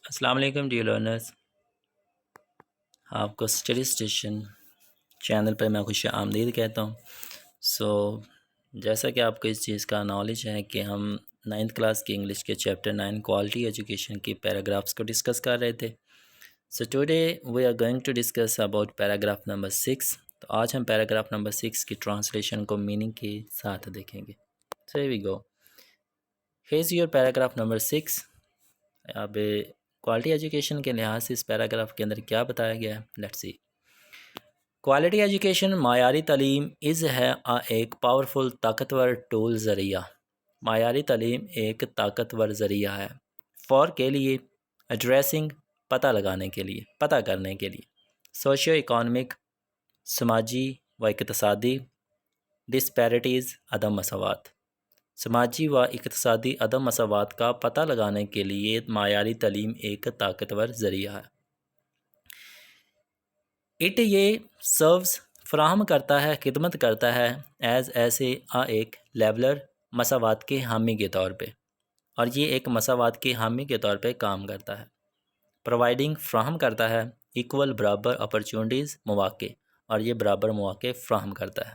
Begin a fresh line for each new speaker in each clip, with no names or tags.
السلام علیکم dear learners, آپ کو اسٹڈی اسٹیشن چینل پر میں خوش آمدید کہتا ہوں۔ جیسا کہ آپ کو اس چیز کا نالج ہے کہ ہم 9th کلاس کی انگلش کے چیپٹر 9 کوالٹی ایجوکیشن کی پیراگرافس کو ڈسکس کر رہے تھے۔ Today we are going to discuss about paragraph number 6۔ تو آج ہم پیراگراف نمبر 6 کی ٹرانسلیشن کو میننگ کے ساتھ دیکھیں گے۔ here we go. Here's your paragraph number 6۔ اب کوالٹی ایجوکیشن کے لحاظ سے اس پیراگراف کے اندر کیا بتایا گیا ہے، لیٹس سی۔ کوالٹی ایجوکیشن معیاری تعلیم ہے ایک پاورفل طاقتور ٹول ذریعہ۔ معیاری تعلیم ایک طاقتور ذریعہ ہے فار کے لیے، ایڈریسنگ پتہ کرنے کے لیے سوشیو اکانومک سماجی و اقتصادی ڈسپیرٹیز عدم مساوات، سماجی و اقتصادی عدم مساوات کا پتہ لگانے کے لیے معیاری تعلیم ایک طاقتور ذریعہ ہے۔ یہ سروس فراہم کرتا ہے، خدمت کرتا ہے ایسے ایک لیولر مساوات کے حامی کے طور پہ، اور یہ ایک مساوات کے حامی کے طور پہ کام کرتا ہے۔ پرووائڈنگ فراہم کرتا ہے ایکول برابر اپرچونٹیز مواقع، اور یہ برابر مواقع فراہم کرتا ہے۔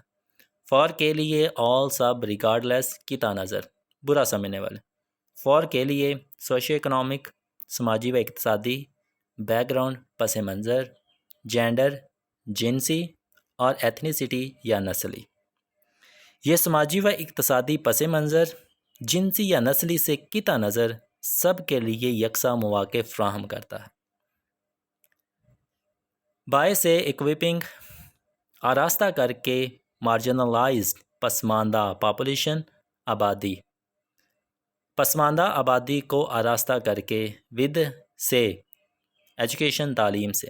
فار کے لیے آل سب ریگارڈلیس کی نظر برا سمجھنے والے، فار کے لیے سوشیو اکنامک سماجی و اقتصادی بیک گراؤنڈ پس منظر، جینڈر جنسی اور ایتھنیسٹی یا نسلی، یہ سماجی و اقتصادی پس منظر جنسی یا نسلی سے قطع نظر سب کے لیے یکساں مواقع فراہم کرتا ہے۔ باعث ایکوپنگ آراستہ کر کے مارجنلائزڈ پسماندہ پاپولیشن آبادی، پسماندہ آبادی کو آراستہ کر کے ود سے ایجوکیشن تعلیم سے،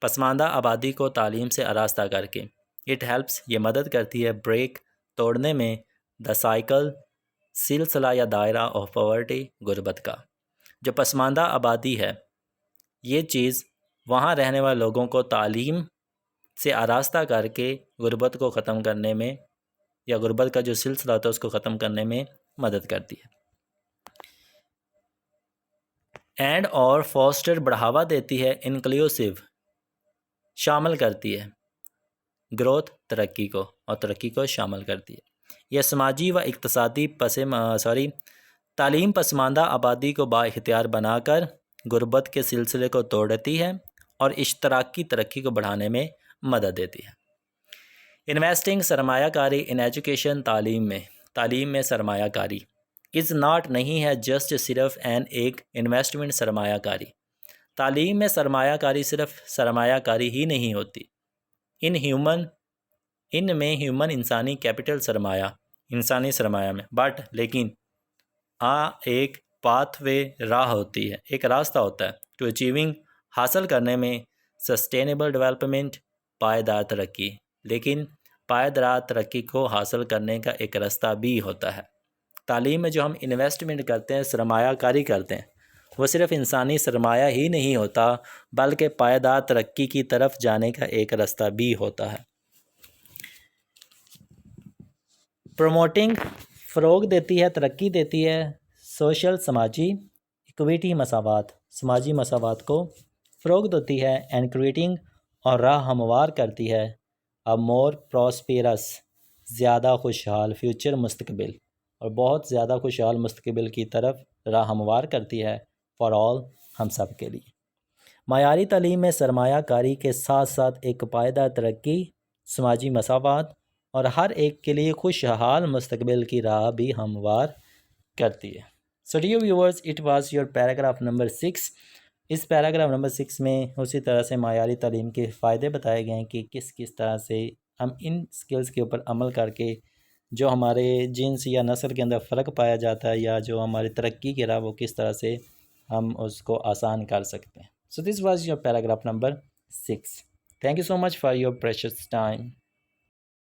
پسماندہ آبادی کو تعلیم سے آراستہ کر کے، اٹ ہیلپس یہ مدد کرتی ہے بریک توڑنے میں دا سائیکل سلسلہ یا دائرہ آف پاورٹی غربت کا۔ جو پسماندہ آبادی ہے، یہ چیز وہاں رہنے والے لوگوں کو تعلیم سے آراستہ کر کے غربت کو ختم کرنے میں، یا غربت کا جو سلسلہ ہوتا ہے اس کو ختم کرنے میں مدد کرتی ہے۔ اینڈ اور فاسٹر بڑھاوا دیتی ہے، انکلیوسیو شامل کرتی ہے، گروتھ ترقی کو، اور ترقی کو شامل کرتی ہے۔ یہ سماجی و اقتصادی تعلیم پسماندہ آبادی کو با اختیار بنا کر غربت کے سلسلے کو توڑتی ہے اور اشتراکی ترقی کو بڑھانے میں مدد دیتی ہے۔ انویسٹنگ سرمایہ کاری ان ایجوکیشن تعلیم میں سرمایہ کاری از ناٹ نہیں ہے جسٹ صرف ایک انویسٹمنٹ سرمایہ کاری۔ تعلیم میں سرمایہ کاری صرف سرمایہ کاری ہی نہیں ہوتی، ان میں ہیومن انسانی کیپٹل انسانی سرمایہ میں، لیکن ایک پاتھ وے راہ ہوتی ہے، ایک راستہ ہوتا ہے ٹو اچیونگ حاصل کرنے میں سسٹینیبل ڈیولپمنٹ پائیدار ترقی، لیکن پائیدار ترقی کو حاصل کرنے کا ایک راستہ بھی ہوتا ہے۔ تعلیم میں جو ہم انویسٹمنٹ کرتے ہیں، سرمایہ کاری کرتے ہیں، وہ صرف انسانی سرمایہ ہی نہیں ہوتا بلکہ پائیدار ترقی کی طرف جانے کا ایک راستہ بھی ہوتا ہے۔ پروموٹنگ فروغ دیتی ہے، ترقی دیتی ہے، سوشل سماجی اکویٹی سماجی مساوات کو فروغ دیتی ہے، اینڈ کریٹنگ اور راہ ہموار کرتی ہے مور پراسپیرس زیادہ خوشحال فیوچر مستقبل، اور بہت زیادہ خوشحال مستقبل کی طرف راہ ہموار کرتی ہے فار آل، ہم سب کے لیے۔ معیاری تعلیم میں سرمایہ کاری کے ساتھ ساتھ ایک پائیدار ترقی، سماجی مساوات اور ہر ایک کے لیے خوشحال مستقبل کی راہ بھی ہموار کرتی ہے۔ So dear viewers, it was your paragraph number 6۔ اس پیراگراف نمبر 6 میں اسی طرح سے معیاری تعلیم کے فائدے بتائے گئے ہیں کہ کس طرح سے ہم ان سکلز کے اوپر عمل کر کے جو ہمارے جنس یا نسل کے اندر فرق پایا جاتا ہے، یا جو ہماری ترقی کی راہ، وہ کس طرح سے ہم اس کو آسان کر سکتے ہیں۔ So this was your paragraph number 6۔ Thank you so much for your precious time۔